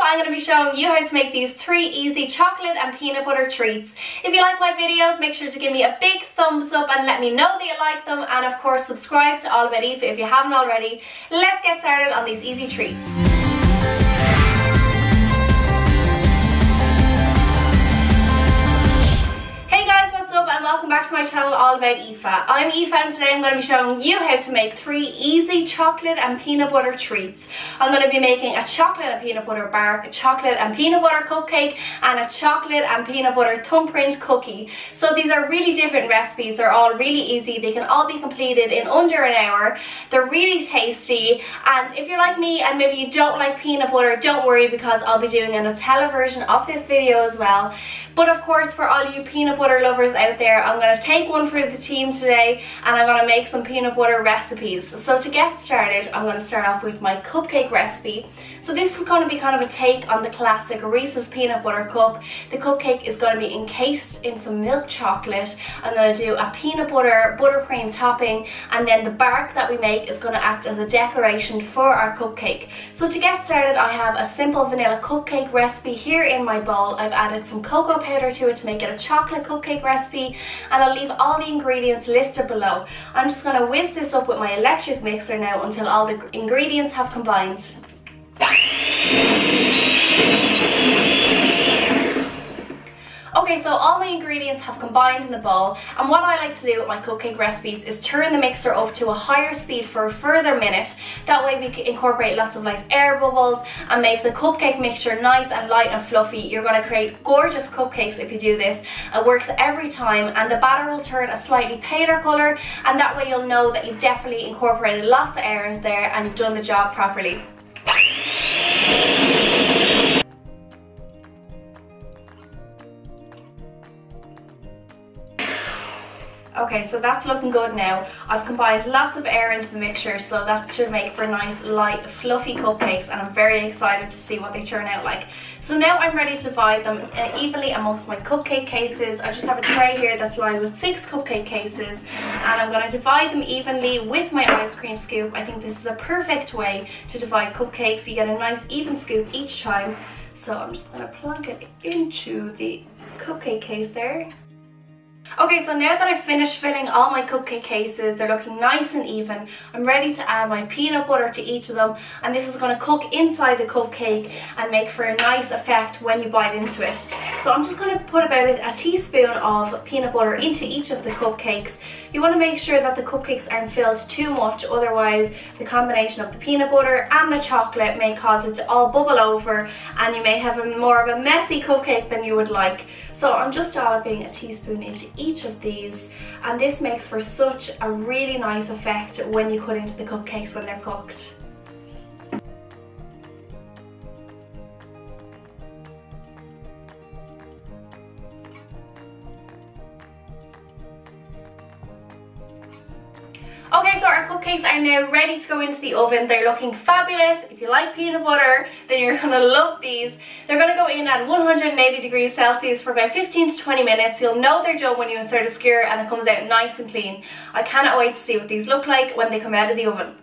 I'm going to be showing you how to make these 3 easy chocolate and peanut butter treats. If you like my videos, make sure to give me a big thumbs up and let me know that you like them, and of course subscribe to All About Aoife if you haven't already. Let's get started on these easy treats. And welcome back to my channel All About Aoife. I'm Aoife and today I'm going to be showing you how to make 3 easy chocolate and peanut butter treats. I'm going to be making a chocolate and peanut butter bark, a chocolate and peanut butter cupcake, and a chocolate and peanut butter thumbprint cookie. So these are really different recipes. They're all really easy. They can all be completed in under an hour. They're really tasty, and if you're like me and maybe you don't like peanut butter, don't worry, because I'll be doing a Nutella version of this video as well. But of course, for all you peanut butter lovers out there, I'm going to take one for the team today and I'm going to make some peanut butter recipes. So to get started, I'm going to start off with my cupcake recipe. So this is going to be kind of a take on the classic Reeses peanut butter cup. The cupcake is going to be encased in some milk chocolate. I'm going to do a peanut butter buttercream topping, and then the bark that we make is going to act as a decoration for our cupcake. So to get started, I have a simple vanilla cupcake recipe here in my bowl. I've added some cocoa powder to it to make it a chocolate cupcake recipe, and I'll leave all the ingredients listed below. I'm just going to whisk this up with my electric mixer now until all the ingredients have combined. Okay, so all my ingredients have combined in the bowl, and what I like to do with my cupcake recipes is turn the mixer up to a higher speed for a further minute. That way we can incorporate lots of nice air bubbles and make the cupcake mixture nice and light and fluffy. You're going to create gorgeous cupcakes if you do this. It works every time, and the batter will turn a slightly paler colour, and that way you'll know that you've definitely incorporated lots of air in there and you've done the job properly. Okay, so that's looking good now. I've combined lots of air into the mixture, so that should make for nice, light, fluffy cupcakes, and I'm very excited to see what they turn out like. So now I'm ready to divide them evenly amongst my cupcake cases. I just have a tray here that's lined with 6 cupcake cases, and I'm going to divide them evenly with my ice cream scoop. I think this is a perfect way to divide cupcakes. You get a nice even scoop each time. So I'm just going to plug it into the cupcake case there. Okay, so now that I've finished filling all my cupcake cases, they're looking nice and even. I'm ready to add my peanut butter to each of them, and this is going to cook inside the cupcake and make for a nice effect when you bite into it. So I'm just going to put about a teaspoon of peanut butter into each of the cupcakes. You want to make sure that the cupcakes aren't filled too much, otherwise the combination of the peanut butter and the chocolate may cause it to all bubble over and you may have more of a messy cupcake than you would like. So I'm just dolloping a teaspoon into each of these, and this makes for such a really nice effect when you cut into the cupcakes when they're cooked. Okay, so our cupcakes are now ready to go into the oven. They're looking fabulous. If you like peanut butter, then you're going to love these. They're going to go in at 180 degrees Celsius for about 15 to 20 minutes. You'll know they're done when you insert a skewer and it comes out nice and clean. I cannot wait to see what these look like when they come out of the oven.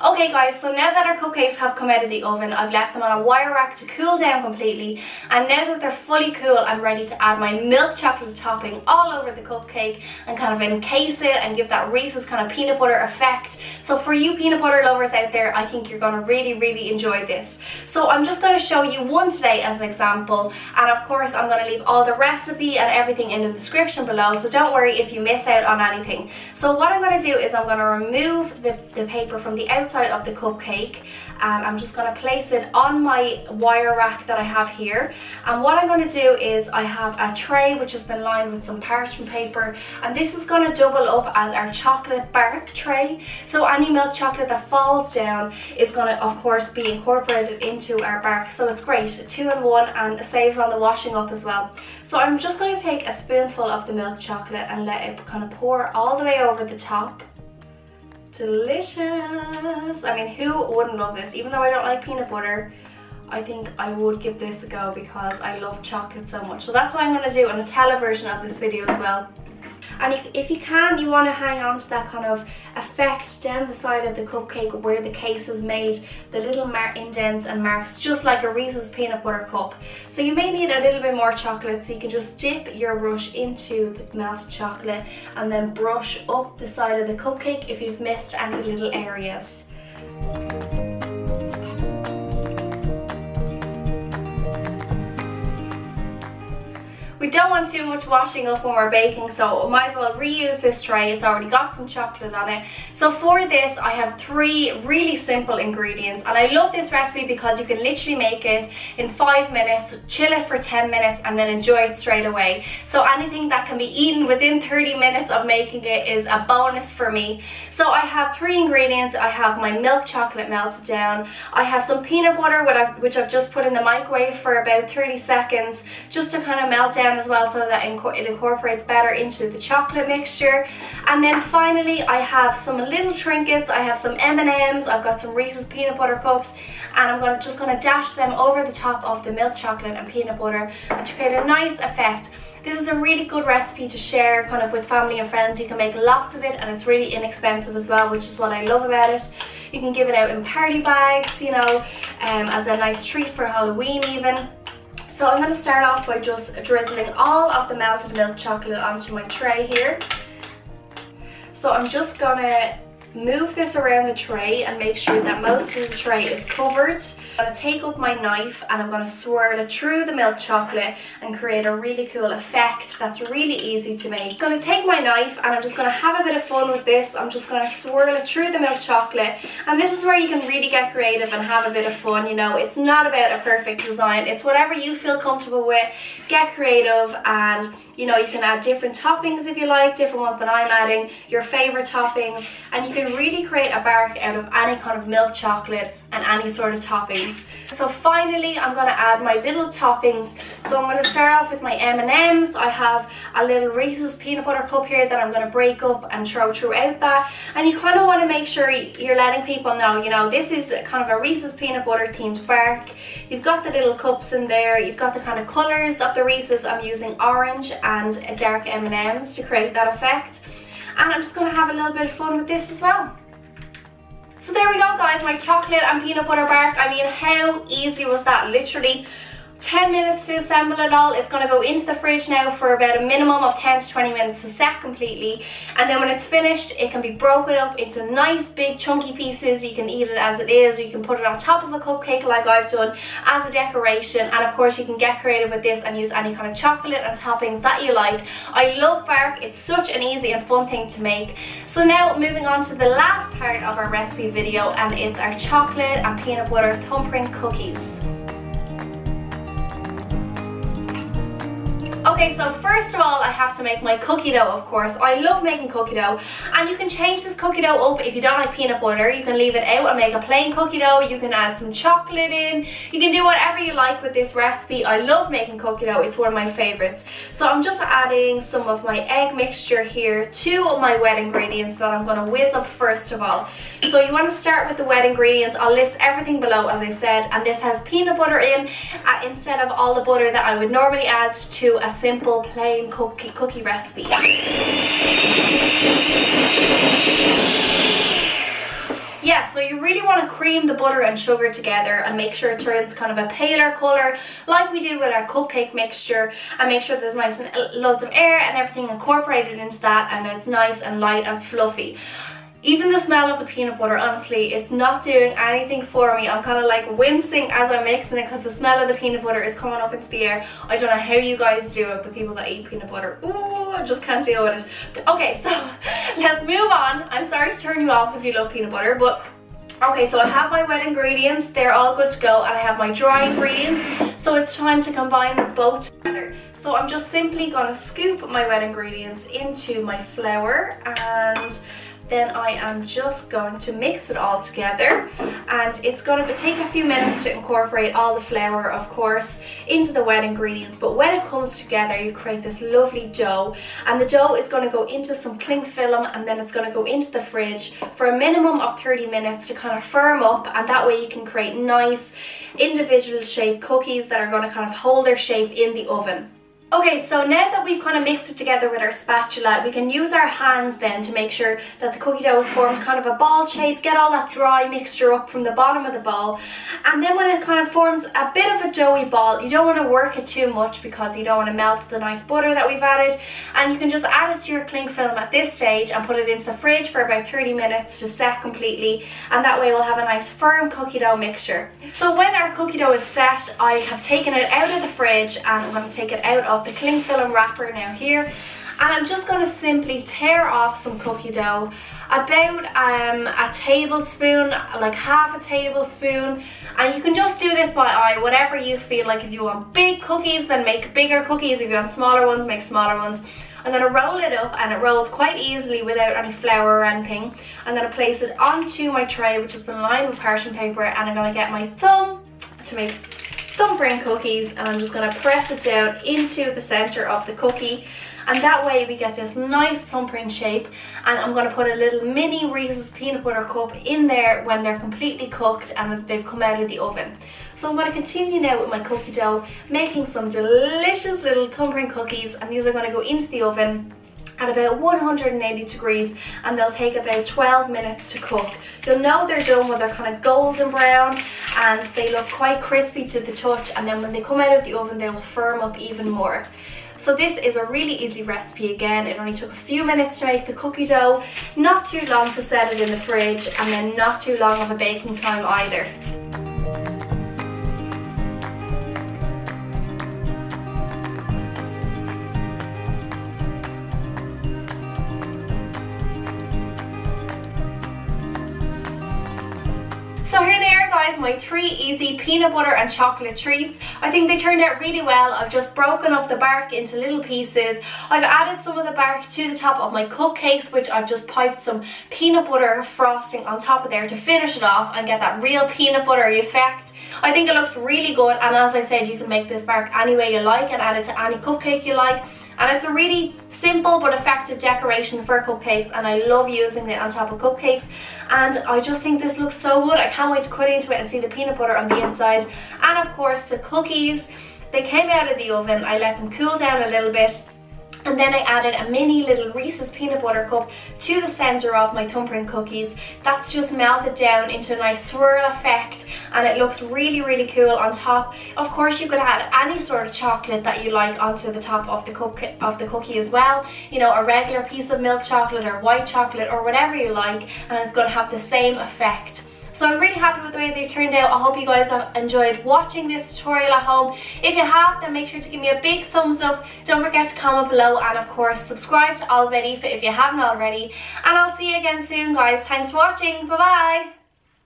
Okay guys, so now that our cupcakes have come out of the oven, I've left them on a wire rack to cool down completely, and now that they're fully cool, I'm ready to add my milk chocolate topping all over the cupcake and kind of encase it and give that Reese's kind of peanut butter effect. So for you peanut butter lovers out there, I think you're going to really enjoy this. So I'm just going to show you one today as an example, and of course I'm going to leave all the recipe and everything in the description below, so don't worry if you miss out on anything. So what I'm going to do is I'm going to remove the paper from the outside of the cupcake, and I'm just going to place it on my wire rack that I have here. And what I'm going to do is I have a tray which has been lined with some parchment paper, and this is going to double up as our chocolate bark tray. So any milk chocolate that falls down is going to of course be incorporated into our bark, so it's great, 2-in-1, and it saves on the washing up as well. So I'm just going to take a spoonful of the milk chocolate and let it kind of pour all the way over the top. Delicious! I mean, who wouldn't love this? Even though I don't like peanut butter, I think I would give this a go because I love chocolate so much. So that's why I'm going to do a Nutella version of this video as well. And if you can, you want to hang on to that kind of effect down the side of the cupcake where the case has made the little indents and marks, just like a Reese's peanut butter cup. So you may need a little bit more chocolate, so you can just dip your brush into the melted chocolate and then brush up the side of the cupcake if you've missed any little areas. We don't want too much washing up when we're baking, so I might as well reuse this tray. It's already got some chocolate on it. So for this, I have 3 really simple ingredients, and I love this recipe because you can literally make it in 5 minutes, chill it for 10 minutes, and then enjoy it straight away. So anything that can be eaten within 30 minutes of making it is a bonus for me. So I have 3 ingredients. I have my milk chocolate melted down. I have some peanut butter, which I've just put in the microwave for about 30 seconds, just to kind of melt down as well, so that it incorporates better into the chocolate mixture. And then finally, I have some little trinkets. I have some M&Ms, I've got some Reese's peanut butter cups, and I'm just going to dash them over the top of the milk chocolate and peanut butter to create a nice effect. This is a really good recipe to share kind of with family and friends. You can make lots of it, and it's really inexpensive as well, which is what I love about it. You can give it out in party bags, you know, as a nice treat for Halloween even. So I'm going to start off by just drizzling all of the melted milk chocolate onto my tray here. So I'm just going to move this around the tray and make sure that most of the tray is covered. I'm going to take up my knife and I'm going to swirl it through the milk chocolate and create a really cool effect that's really easy to make. I'm going to take my knife and I'm just going to have a bit of fun with this. I'm just going to swirl it through the milk chocolate, and this is where you can really get creative and have a bit of fun. You know, it's not about a perfect design, it's whatever you feel comfortable with. Get creative, and you know, you can add different toppings if you like, different ones that I'm adding, your favorite toppings, and you can really create a bark out of any kind of milk chocolate and any sort of toppings. So finally, I'm going to add my little toppings. So I'm going to start off with my M&Ms. I have a little Reese's peanut butter cup here that I'm going to break up and throw throughout that. And you kind of want to make sure you're letting people know, you know, this is kind of a Reese's peanut butter themed bark. You've got the little cups in there. You've got the kind of colours of the Reese's. I'm using orange and dark M&Ms to create that effect. And I'm just going to have a little bit of fun with this as well. So there we go, guys, my chocolate and peanut butter bark. I mean, how easy was that? Literally 10 minutes to assemble it all. It's going to go into the fridge now for about a minimum of 10 to 20 minutes to set completely, and then when it's finished, it can be broken up into nice big chunky pieces. You can eat it as it is, or you can put it on top of a cupcake like I've done as a decoration. And of course, you can get creative with this and use any kind of chocolate and toppings that you like. I love bark. It's such an easy and fun thing to make. So now moving on to the last part of our recipe video, and it's our chocolate and peanut butter thumbprint cookies. Okay, so first of all, I have to make my cookie dough, of course. I love making cookie dough, and you can change this cookie dough up if you don't like peanut butter. You can leave it out and make a plain cookie dough. You can add some chocolate in. You can do whatever you like with this recipe. I love making cookie dough. It's one of my favorites. So I'm just adding some of my egg mixture here to my wet ingredients that I'm going to whiz up first of all. So you want to start with the wet ingredients. I'll list everything below, as I said, and this has peanut butter in instead of all the butter that I would normally add to a simple plain cookie recipe. Yeah, so you really want to cream the butter and sugar together and make sure it turns kind of a paler colour like we did with our cupcake mixture, and make sure there's nice and loads of air and everything incorporated into that, and it's nice and light and fluffy. Even the smell of the peanut butter, honestly, it's not doing anything for me. I'm kind of like wincing as I'm mixing it because the smell of the peanut butter is coming up into the air. I don't know how you guys do it, the people that eat peanut butter. Ooh, I just can't deal with it. Okay, so let's move on. I'm sorry to turn you off if you love peanut butter, but okay, so I have my wet ingredients. They're all good to go, and I have my dry ingredients. So it's time to combine both together. So I'm just simply going to scoop my wet ingredients into my flour, and then I am just going to mix it all together, and it's going to take a few minutes to incorporate all the flour, of course, into the wet ingredients. But when it comes together, you create this lovely dough, and the dough is going to go into some cling film, and then it's going to go into the fridge for a minimum of 30 minutes to kind of firm up, and that way you can create nice individual shaped cookies that are going to kind of hold their shape in the oven. Okay, so now that we've kind of mixed it together with our spatula, we can use our hands then to make sure that the cookie dough is formed kind of a ball shape, get all that dry mixture up from the bottom of the bowl. And then when it kind of forms a bit of a doughy ball, you don't want to work it too much because you don't want to melt the nice butter that we've added. And you can just add it to your cling film at this stage and put it into the fridge for about 30 minutes to set completely. And that way we'll have a nice firm cookie dough mixture. So when our cookie dough is set, I have taken it out of the fridge and I'm going to take it out of the cling film wrapper now here, and I'm just going to simply tear off some cookie dough, about a tablespoon, like half a tablespoon, and you can just do this by eye, whatever you feel like. If you want big cookies, then make bigger cookies. If you want smaller ones, make smaller ones. I'm going to roll it up, and it rolls quite easily without any flour or anything. I'm going to place it onto my tray, which has been lined with parchment paper, and I'm going to get my thumb to make thumbprint cookies, and I'm just going to press it down into the center of the cookie, and that way we get this nice thumbprint shape. And I'm going to put a little mini Reese's peanut butter cup in there when they're completely cooked and they've come out of the oven. So I'm going to continue now with my cookie dough, making some delicious little thumbprint cookies, and these are going to go into the oven at about 180 degrees, and they'll take about 12 minutes to cook. You'll know they're done when they're kind of golden brown and they look quite crispy to the touch, and then when they come out of the oven they will firm up even more. So this is a really easy recipe. Again, it only took a few minutes to make the cookie dough, not too long to set it in the fridge, and then not too long of a baking time either. So here they are, guys, my 3 easy peanut butter and chocolate treats. I think they turned out really well. I've just broken up the bark into little pieces. I've added some of the bark to the top of my cupcakes, which I've just piped some peanut butter frosting on top of there to finish it off and get that real peanut buttery effect. I think it looks really good, and as I said, you can make this bark any way you like and add it to any cupcake you like. And it's a really simple but effective decoration for cupcakes, and I love using it on top of cupcakes. And I just think this looks so good. I can't wait to cut into it and see the peanut butter on the inside. And of course the cookies, they came out of the oven. I let them cool down a little bit, and then I added a mini little Reese's peanut butter cup to the center of my thumbprint cookies. That's just melted down into a nice swirl effect, and it looks really, really cool on top. Of course, you could add any sort of chocolate that you like onto the top of the cookie as well. You know, a regular piece of milk chocolate or white chocolate or whatever you like, and it's going to have the same effect. So I'm really happy with the way they've turned out. I hope you guys have enjoyed watching this tutorial at home. If you have, then make sure to give me a big thumbs up. Don't forget to comment below, and of course subscribe to Aoife if you haven't already. And I'll see you again soon, guys. Thanks for watching. Bye bye.